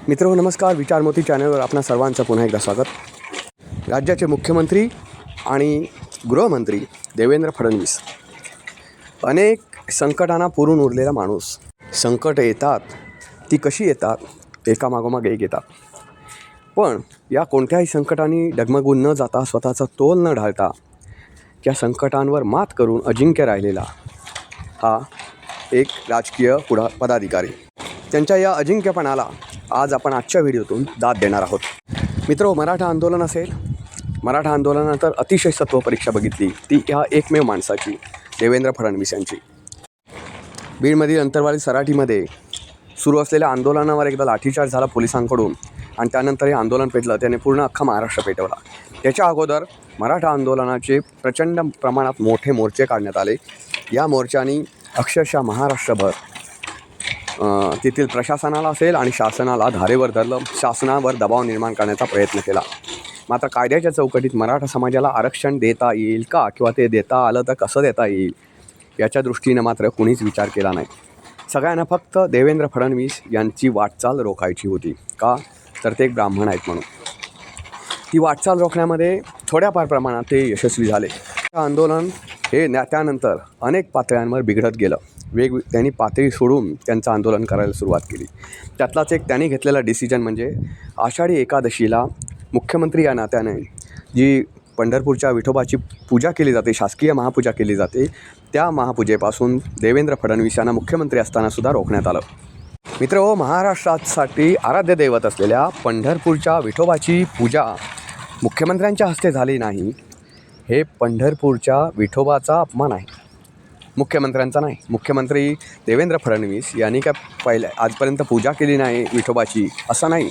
मित्र नमस्कार, विचारमोती चॅनलवर आपणा सर्वांचं पुन्हा एकदा स्वागत. राज्याचे मुख्यमंत्री आणि गृहमंत्री देवेंद्र फडणवीस अनेक संकटांना पुरून उरलेला माणूस. संकट येतात ती कशी येतात, एकामागोमाग एक येतात, पण या कोणत्याही संकटांनी डगमगून न जाता, स्वतःचा तोल न ढाळता त्या संकटांवर मात करून अजिंक्य राहिलेला हा एक राजकीय पदाधिकारी. त्यांच्या या अजिंक्यपणाला आज आपण आजच्या व्हिडिओतून दाद देणार आहोत. मित्र, मराठा आंदोलन असेल, मराठा आंदोलनानंतर अतिशय सत्व परीक्षा बघितली ती ह्या एकमेव माणसाची, देवेंद्र फडणवीस यांची. बीडमधील अंतरवाली सराटीमध्ये सुरू असलेल्या आंदोलनावर एकदा लाठीचार्ज झाला पोलिसांकडून आणि त्यानंतर हे आंदोलन पेटलं. त्याने पूर्ण अख्खा महाराष्ट्र पेटवला. त्याच्या अगोदर मराठा आंदोलनाचे प्रचंड प्रमाणात मोठे मोर्चे काढण्यात आले. या मोर्चांनी अक्षरशः महाराष्ट्रभर तेथील प्रशासनाला असेल आणि शासनाला धारेवर धरलं, शासनावर दबाव निर्माण करण्याचा प्रयत्न केला. मात्र कायद्याच्या चौकटीत मराठा समाजाला आरक्षण देता येईल का, किंवा ते देता आलं तर कसं देता येईल याच्या दृष्टीनं मात्र कुणीच विचार केला नाही. सगळ्यांना फक्त देवेंद्र फडणवीस यांची वाटचाल रोखायची होती. का तर ते एक ब्राह्मण आहेत म्हणून. ती वाटचाल रोखण्यामध्ये थोड्याफार प्रमाणात ते यशस्वी झाले. आंदोलन हे त्यानंतर अनेक पातळ्यांवर बिघडत गेलं. त्यांनी पातळी सोडून त्यांचं आंदोलन करायला सुरुवात केली. त्यातलाच एक त्यांनी घेतलेला डिसिजन म्हणजे आषाढी एकादशीला मुख्यमंत्री या नात्याने जी पंढरपूरच्या विठोबाची पूजा केली जाते, शासकीय महापूजा केली जाते, त्या महापूजेपासून देवेंद्र फडणवीस यांना मुख्यमंत्री असतानासुद्धा रोखण्यात आलं. मित्र, महाराष्ट्रासाठी आराध्य दैवत असलेल्या पंढरपूरच्या विठोबाची पूजा मुख्यमंत्र्यांच्या हस्ते झाली नाही, हे पंढरपूरच्या विठोबाचा अपमान आहे, मुख्यमंत्र्यांचा नाही. मुख्यमंत्री देवेंद्र फडणवीस यांनी काय आजपर्यंत पूजा केली नाही विठोबाची असं नाही,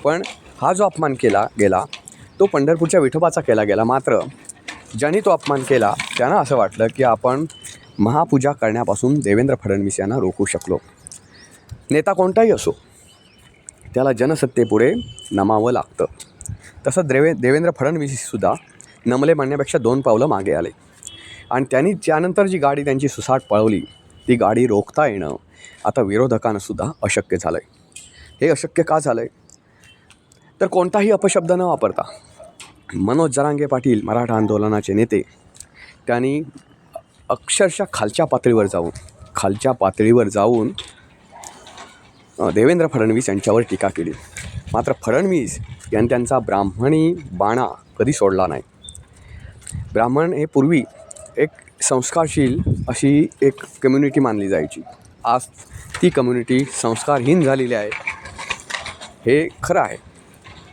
पण हा जो अपमान केला गेला तो पंढरपूरच्या विठोबाचा केला गेला. मात्र ज्यांनी तो अपमान केला त्यांना असं वाटलं की आपण महापूजा करण्यापासून देवेंद्र फडणवीस यांना रोखू शकलो. नेता कोणताही असो, त्याला जनसत्तेपुढे नमावं लागतं. तसं देवेंद्र फडणवीससुद्धा नमले म्हणण्यापेक्षा 2 पावलं मागे आले आणि त्यांनी त्यानंतर जी गाडी त्यांची सुसाट पळवली ती गाडी रोखता येणं आता विरोधकांनासुद्धा अशक्य झालं आहे. हे अशक्य का झालं आहे तर कोणताही अपशब्द न वापरता मनोज जरांगे पाटील, मराठा आंदोलनाचे नेते, त्यांनी अक्षरशः खालच्या पातळीवर जाऊन देवेंद्र फडणवीस यांच्यावर टीका केली. मात्र फडणवीस यांनी त्यांचा ब्राह्मणी बाणा कधी सोडला नाही. ब्राह्मण हे पूर्वी एक संस्कारशील अशी एक कम्युनिटी मानली जायची. आज ती कम्युनिटी संस्कारहीन झालेली आहे, हे खरं आहे.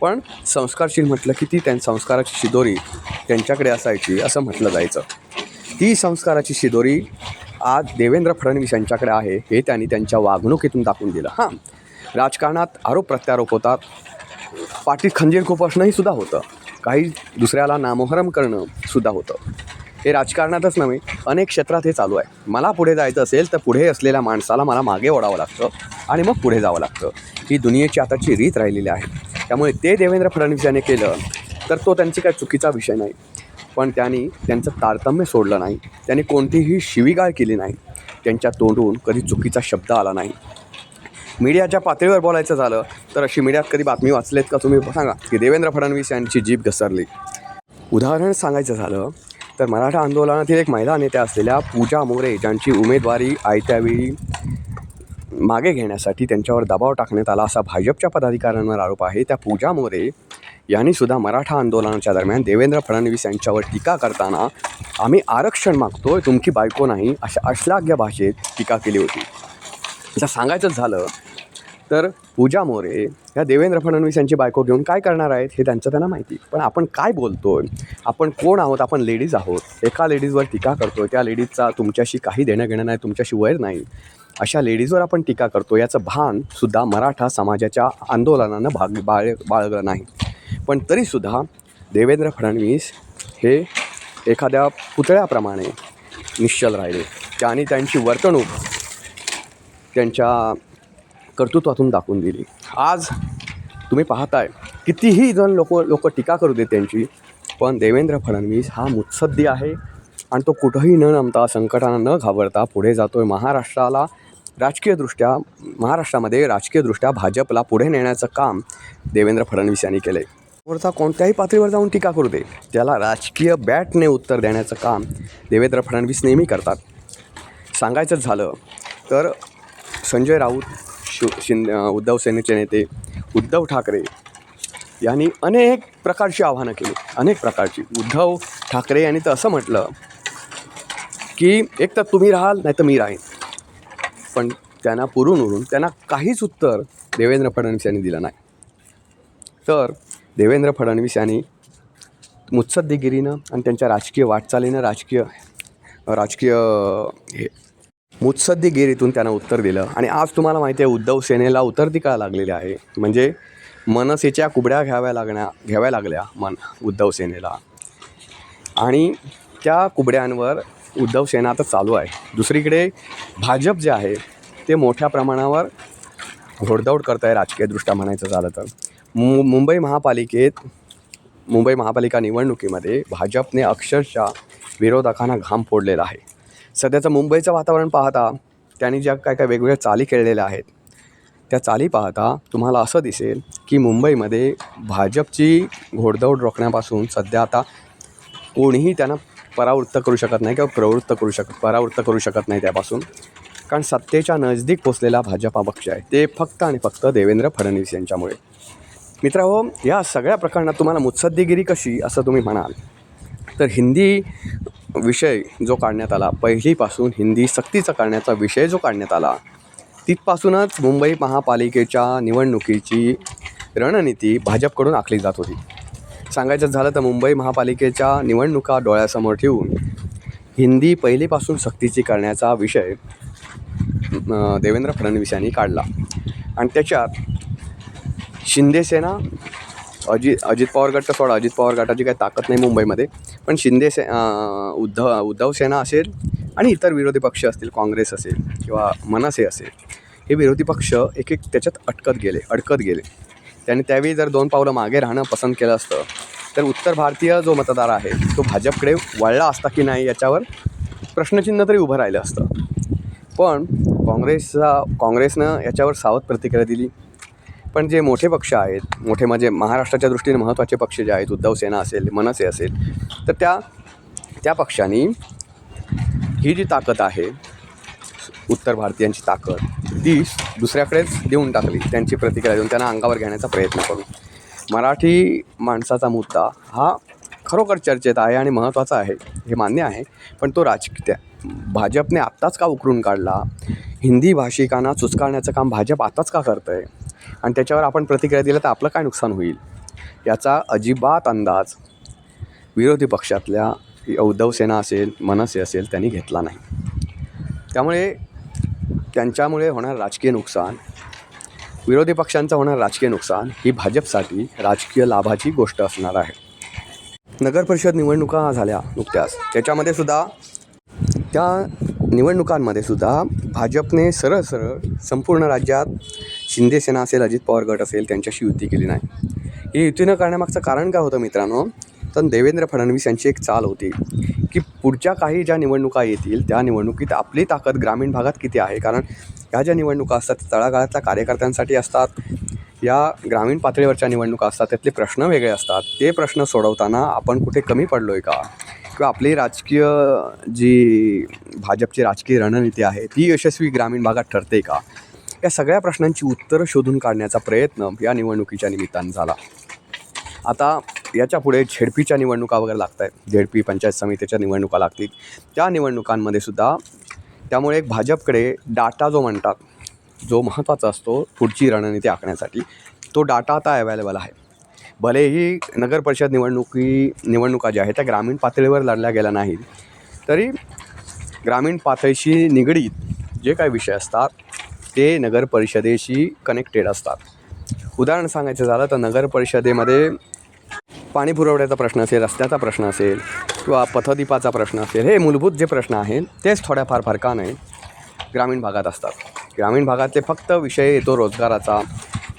पण संस्कारशील म्हटलं की ती संस्काराची शिदोरी त्यांच्याकडे असायची असं म्हटलं जायचं. ती संस्काराची शिदोरी आज देवेंद्र फडणवीस यांच्याकडे आहे हे त्यांनी त्यांच्या वागणुकीतून दाखवून दिलं. हां, राजकारणात आरोप प्रत्यारोप होतात, पाठीत खंजीर खुपसणंही सुद्धा होतं, काही दुसऱ्याला नामोहरम करणं सुद्धा होतं. हे राजकारणातच नव्हे, अनेक क्षेत्रात हे चालू आहे. मला पुढे जायचं असेल तर पुढे असलेल्या माणसाला मला मागे ओढावं लागतं आणि मग पुढे जावं लागतं. ही दुनियेची आताची रीत राहिलेली आहे. त्यामुळे ते देवेंद्र फडणवीस यांनी केलं तर तो त्यांची काही चुकीचा विषय नाही, पण त्यांनी त्यांचं तारतम्य सोडलं नाही. त्यांनी कोणतीही शिवीगाळ केली नाही, त्यांच्या तोंडून कधी चुकीचा शब्द आला नाही. मीडियाच्या पातळीवर बोलायचं झालं तर अशी मीडियात कधी बातमी वाचलेत का तुम्ही सांगा की देवेंद्र फडणवीस यांची जीभ घसरली. उदाहरण सांगायचं झालं तर मराठा आंदोलनातील एक महिला नेत्या असलेल्या पूजा मोरे, ज्यांची उमेदवारी आयत्यावेळी मागे घेण्यासाठी त्यांच्यावर दबाव टाकण्यात आला असा भाजपच्या पदाधिकाऱ्यांवर आरोप आहे. त्या पूजा मोरे यांनीसुद्धा मराठा आंदोलनाच्या दरम्यान देवेंद्र फडणवीस यांच्यावर टीका करताना आम्ही आरक्षण मागतोय, तुमची बायको नाही, अशा अश्लाघ्य भाषेत टीका केली होती. जर सांगायचं झालं तर पूजा मोरे ह्या देवेंद्र फडणवीस यांची बायको घेऊन काय करणार आहेत हे त्यांना माहिती. पण आपण काय बोलतोय, आपण कोण आहोत, आपण लेडीज आहोत. एका लेडीजवर टीका करतोय, त्या लेडीजचा तुमच्याशी काही देणं घेणं नाही, तुमच्याशी वैर नाही, अशा लेडीजवर आपण टीका करतो याचं भानसुद्धा मराठा समाजाच्या आंदोलनानं बाळगलं नाही. पण तरीसुद्धा देवेंद्र फडणवीस हे एखाद्या पुतळ्याप्रमाणे निश्चल राहिले. त्यांनी त्यांची वर्तणूक त्यांच्या कर्तृत्वातून दाखवून दिली. आज तुम्ही पाहताय कितीही जण लोक टीका करू दे त्यांची, पण देवेंद्र फडणवीस हा मुत्सद्दी आहे आणि तो कुठंही न नमता, संकटांना न घाबरता पुढे जातोय. महाराष्ट्राला राजकीयदृष्ट्या महाराष्ट्रामध्ये राजकीयदृष्ट्या भाजपला पुढे नेण्याचं काम देवेंद्र फडणवीस यांनी केलं आहे. वरचा कोणत्याही पातळीवर जाऊन टीका करू दे, त्याला राजकीय बॅटने उत्तर देण्याचं काम देवेंद्र फडणवीस नेहमी करतात. सांगायचंच झालं तर संजय राऊत, उद्धव सेनेचे नेते उद्धव ठाकरे यांनी अनेक प्रकारची आव्हानं केली, अनेक प्रकारची. उद्धव ठाकरे यांनी तर असं म्हटलं की एक तर तुम्ही राहाल नाही तर मी राहीन, पण त्यांना पुरून त्यांना काहीच उत्तर देवेंद्र फडणवीस यांनी दिलं नाही. तर देवेंद्र फडणवीस यांनी मुत्सद्देगिरीनं आणि त्यांच्या राजकीय वाटचालीनं राजकीय मुत्सद्देगिरीतून त्यांना उत्तर दिलं. आणि आज तुम्हाला माहिती आहे उद्धव सेनेला उतरती लागलेली आहे. म्हणजे मनसेच्या कुबड्या घ्याव्या लागल्या उद्धव सेनेला, आणि त्या कुबड्यांवर उद्धव सेना आता चालू आहे. दुसरीकडे भाजप जे आहे ते मोठ्या प्रमाणावर घोडदौड करत आहे राजकीयदृष्ट्या म्हणायचं झालं तर. मुंबई महापालिका निवडणुकीमध्ये भाजपने अक्षरशः विरोधकांना घाम फोडलेला आहे. सध्याचं मुंबईचं वातावरण पाहता, त्यांनी ज्या काय वेगवेगळ्या चाली खेळलेल्या आहेत, त्या चाली पाहता तुम्हाला असं दिसेल की मुंबईमध्ये भाजपची घोडदौड रोखण्यापासून सध्या आता कोणीही त्यांना परावृत्त करू शकत नाही किंवा परावृत्त करू शकत नाही त्यापासून. कारण सत्तेच्या नजदीक पोचलेला भाजपा पक्ष आहे ते फक्त आणि फक्त देवेंद्र फडणवीस यांच्यामुळे. मित्रांनो, या सगळ्या प्रकरणात तुम्हाला मुत्सद्देगिरी कशी असं तुम्ही म्हणाल तर हिंदी विषय जो काढण्यात आला, पहिलीपासून हिंदी सक्तीचा करण्याचा विषय जो काढण्यात आला, तिथपासूनच मुंबई महापालिकेच्या निवडणुकीची रणनीती भाजपकडून आखली जात होती. सांगायचं झालं तर मुंबई महापालिकेच्या निवडणुका डोळ्यासमोर ठेवून हिंदी पहिलीपासून सक्तीची करण्याचा विषय देवेंद्र फडणवीस यांनी काढला. आणि त्याच्यात शिंदेसेना, अजित पवार गट तर सोडा, अजित पवार गटाची काही ताकद नाही मुंबईमध्ये, पण उद्धव सेना असेल आणि इतर विरोधी पक्ष असतील, काँग्रेस असेल किंवा मनसे असेल, हे विरोधी पक्ष एक त्याच्यात अडकत गेले. त्यांनी त्यावेळी जर 2 पावलं मागे राहणं पसंत केलं असतं तर उत्तर भारतीय जो मतदार आहे तो भाजपकडे वळला असता की नाही याच्यावर प्रश्नचिन्ह तरी उभं राहिलं असतं. पण काँग्रेसनं याच्यावर सावध प्रतिक्रिया दिली. पण जे मोठे पक्ष आहेत, मोठे म्हणजे महाराष्ट्राच्या दृष्टीने महत्त्वाचे पक्ष जे आहेत, उद्धव सेना असेल, मनसे असेल, तर त्या पक्षांनी ही जी ताकद आहे, उत्तर भारतीयांची ताकद, ती दुसऱ्याकडेच देऊन टाकली. त्यांची प्रतिक्रिया देऊन त्यांना अंगावर घेण्याचा प्रयत्न करून. मराठी माणसाचा मुद्दा हा खरोखर चर्चेत आहे आणि महत्त्वाचा आहे, हे मान्य आहे. पण तो भाजपने आत्ताच का उकरून काढला, हिंदी भाषिकांना चुचकारण्याचं काम भाजप आत्ताच का करतं आहे, आणि त्याच्यावर आपण प्रतिक्रिया दिलं तर आपलं काय नुकसान होईल, याचा अजिबात अंदाज विरोधी पक्षातल्या उद्धव सेना असेल, मनसे असेल, त्यांनी घेतला नाही. त्यामुळे त्यांच्यामुळे होणार राजकीय नुकसान, विरोधी पक्षांचं होणार राजकीय नुकसान ही भाजपसाठी राजकीय लाभाची गोष्ट असणार आहे. नगरपरिषद निवडणुका झाल्या नुकत्याच, त्या निवडणुकांमध्ये सुद्धा भाजपने सरळ संपूर्ण राज्यात शिंदेसेना असेल, अजित पवार गट असेल, त्यांच्याशी युती केली नाही. ही युती न करण्यामागचं कारण काय होतं मित्रांनो, तर देवेंद्र फडणवीस यांची एक चाल होती की पुढच्या काही ज्या निवडणुका येतील त्या निवडणुकीत आपली ताकद ग्रामीण भागात किती आहे. कारण ह्या ज्या निवडणुका असतात तळागाळातल्या कार्यकर्त्यांसाठी असतात, या ग्रामीण पातळीवरच्या निवडणुका असतात, त्यातले प्रश्न वेगळे असतात. ते प्रश्न सोडवताना आपण कुठे कमी पडलो आहे का, किंवा आपली भाजपची राजकीय रणनीती आहे ती यशस्वी ग्रामीण भागात ठरते का, या सगळ्या प्रश्नांची उत्तरं शोधून काढण्याचा प्रयत्न या निवडणुकीच्या निमित्तानं झाला. आता याच्या पुढे झेडपीच्या निवडणुका वगैरे लागत आहेत, झेडपी पंचायत समितीच्या निवडणुका लागतील. त्या निवडणुकांमध्ये सुद्धा त्यामुळे एक भाजपकडे डाटा जो म्हणतात, जो महत्त्वाचा असतो पुढची रणनीती आखण्यासाठी, तो डाटा आता अवेलेबल आहे. भलेही नगरपरिषद निवडणुका ज्या आहेत त्या ग्रामीण पातळीवर लढल्या गेल्या नाहीत, तरी ग्रामीण पातळीशी निगडीत जे काही विषय असतात ते नगरपरिषदेशी कनेक्टेड असतात. उदाहरण सांगायचं झालं तर नगरपरिषदेमध्ये पाणी पुरवठ्याचा प्रश्न असेल, रस्त्याचा प्रश्न असेल किंवा पथदीपाचा प्रश्न असेल, हे मूलभूत जे प्रश्न आहेत तेच थोड्याफार फरकाने ग्रामीण भागात असतात. ग्रामीण भागातले फक्त विषय येतो रोजगाराचा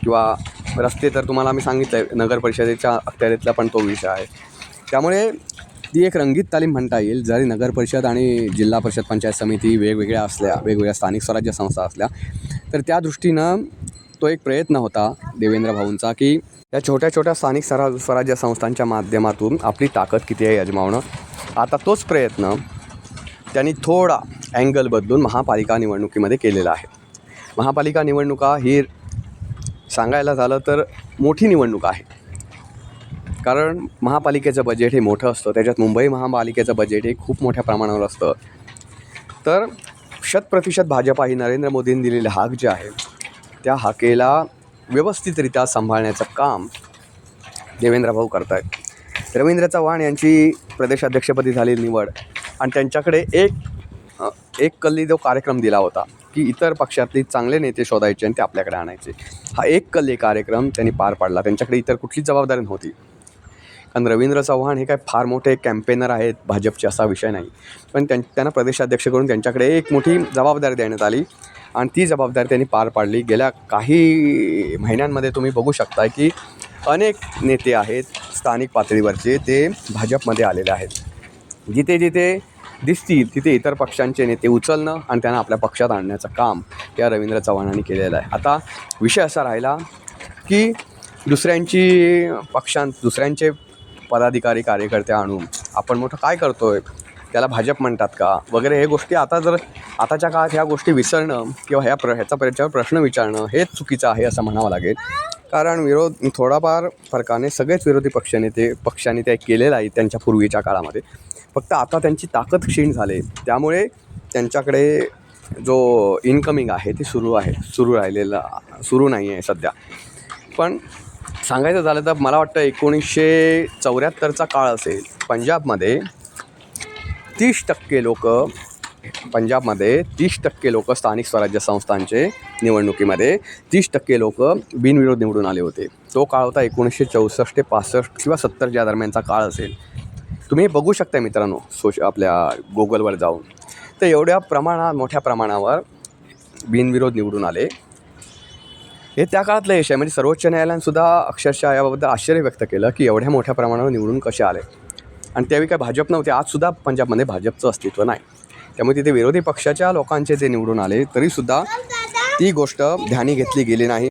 किंवा रस्ते, तर तुम्हाला मी सांगितलं आहे नगरपरिषदेच्या अखत्यारीतला पण तो विषय आहे. त्यामुळे ती एक रंगीत तालीम म्हणता येईल. जरी नगर परिषद आणि जिल्हा परिषद पंचायत समिती वेगवेगळ्या असल्या, वेगवेगळ्या स्थानिक स्वराज्य संस्था असल्या, तर त्या दृष्टीनं तो एक प्रयत्न होता देवेंद्र भाऊंचा, की या छोट्या छोट्या स्थानिक स्वराज्य संस्थांच्या माध्यमातून आपली ताकद किती आहे अजमावणं. आता तोच प्रयत्न त्यांनी थोडा अँगल बदलून महापालिका निवडणुकीमध्ये केलेला आहे. महापालिका निवडणुका ही सांगायला झालं तर मोठी निवडणूक आहे, कारण महापालिकेचं बजेट हे मोठं असतं. त्याच्यात मुंबई महापालिकेचं बजेट हे खूप मोठ्या प्रमाणावर असतं. तर 100% भाजपा ही नरेंद्र मोदींनी दिलेली हाक जी आहे, त्या हाकेला व्यवस्थितरित्या सांभाळण्याचं काम देवेंद्र भाऊ करत आहेत. रवींद्र चव्हाण यांची प्रदेशाध्यक्षपदी झालेली निवड आणि त्यांच्याकडे एक कल्ली जो कार्यक्रम दिला होता, की इतर पक्षातले चांगले नेते शोधायचे आणि ते आपल्याकडे आणायचे. हा एक कल्ली कार्यक्रम त्यांनी पार पाडला. त्यांच्याकडे इतर कुठलीच जबाबदारी नव्हती, कारण रवींद्र चव्हाण हे काय फार मोठे कॅम्पेनर आहेत भाजपचे असा विषय नाही. पण त्यांना प्रदेशाध्यक्ष करून त्यांच्याकडे एक मोठी जबाबदारी देण्यात आली आणि ती जबाबदारी त्यांनी पार पाडली. गेल्या काही महिन्यांमध्ये तुम्ही बघू शकता की अनेक नेते आहेत स्थानिक पातळीवरचे, ते भाजपमध्ये आलेले आहेत. जिथे जिथे दिसतील तिथे इतर पक्षांचे नेते उचलणं आणि त्यांना आपल्या पक्षात आणण्याचं काम या रवींद्र चव्हाणांनी केलेलं आहे. आता विषय असा राहिला की दुसऱ्यांचे पदाधिकारी कार्यकर्ते आणून आपण मोठं काय करतो आहे, त्याला भाजप म्हणतात का वगैरे, हे गोष्टी आताच्या काळात ह्या गोष्टी विसरणं किंवा ह्याच्यावर प्रश्न विचारणं हेच चुकीचं आहे असं म्हणावं लागेल. कारण विरोध थोडाफार फरकाने सगळेच विरोधी पक्षांनी ते केलेलं आहे त्यांच्या पूर्वीच्या काळामध्ये. फक्त आता त्यांची ताकद क्षीण झाली, त्यामुळे त्यांच्याकडे जो इन्कमिंग आहे ते सुरू नाही आहे सध्या. पण सांगायचं झालं तर मला वाटतं 1974चा काळ असेल. पंजाबमध्ये 30% लोक स्थानिक स्वराज्य संस्थांचे निवडणुकीमध्ये 30% लोक बिनविरोध निवडून आले होते. तो काळ होता 1964, 65 किंवा 70च्या दरम्यानचा काळ असेल. तुम्ही बघू शकता मित्रांनो आपल्या गुगलवर जाऊन. तर मोठ्या प्रमाणावर बिनविरोध निवडून आले. हे त्या काळातलं यश आहे. म्हणजे सर्वोच्च न्यायालयानंसुद्धा अक्षरशः याबाबत आश्चर्य व्यक्त केलं की एवढ्या मोठ्या प्रमाणावर निवडून कसे आले. आणि त्यावेळी काय भाजप नव्हते. आजसुद्धा पंजाबमध्ये भाजपचं अस्तित्व नाही. त्यामुळे तिथे विरोधी पक्षाच्या लोकांचे जे निवडून आले तरीसुद्धा ती गोष्ट ध्यानी घेतली गेली नाही.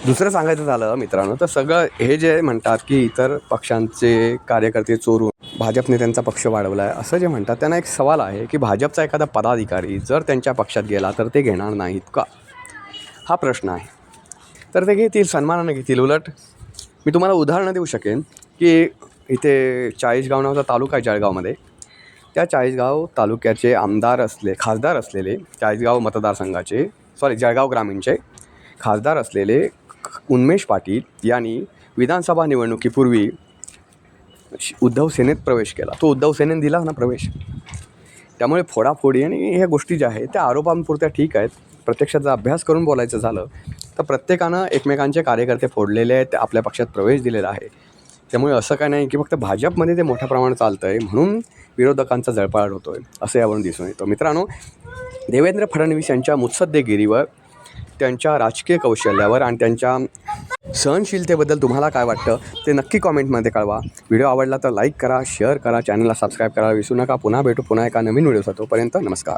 दुसरं सांगायचं झालं मित्रांनो तर सगळं हे जे म्हणतात की इतर पक्षांचे कार्यकर्ते चोरून भाजपने त्यांचा पक्ष वाढवला आहे असं जे म्हणतात, त्यांना एक सवाल आहे की भाजपचा एखादा पदाधिकारी जर त्यांच्या पक्षात गेला तर ते घेणार नाहीत का, हा प्रश्न आहे. तर ते घेतील, सन्मानानं घेतील. उलट मी तुम्हाला उदाहरणं देऊ शकेन की इथे चाळीसगाव नावाचा तालुका आहे जळगावमध्ये. त्या चाळीसगाव तालुक्याचे खासदार असलेले जळगाव ग्रामीणचे खासदार असलेले उन्मेष पाटील यांनी विधानसभा निवडणुकीपूर्वी उद्धव सेनेत प्रवेश केला. तो उद्धव सेनेने दिला ना प्रवेश. त्यामुळे फोडाफोडी आणि ह्या गोष्टी ज्या आहेत त्या आरोपांपुरत्या ठीक आहेत. प्रत्यक्षाचा अभ्यास करून बोलायचं झालं तर प्रत्येकानं एकमेकांचे कार्यकर्ते फोडलेले आहेत, आपल्या पक्षात प्रवेश दिलेला आहे. त्यामुळे असं काय नाही की फक्त भाजपमध्ये ते मोठ्या प्रमाणात चालतं आहे म्हणून विरोधकांचा जळफळाट होतो आहे असं यावरून दिसून येतं. मित्रांनो, देवेंद्र फडणवीस यांच्या मुत्सद्देगिरीवर, त्यांच्या राजकीय कौशल्यावर आणि त्यांच्या सहनशीलतेबद्दल तुम्हाला काय वाटतं ते नक्की कॉमेंटमध्ये कळवा. व्हिडिओ आवडला तर लाईक करा, शेअर करा, चॅनलला सबस्क्राईब करा विसरू नका. पुन्हा भेटू पुन्हा एका नवीन व्हिडिओ. तोपर्यंत नमस्कार.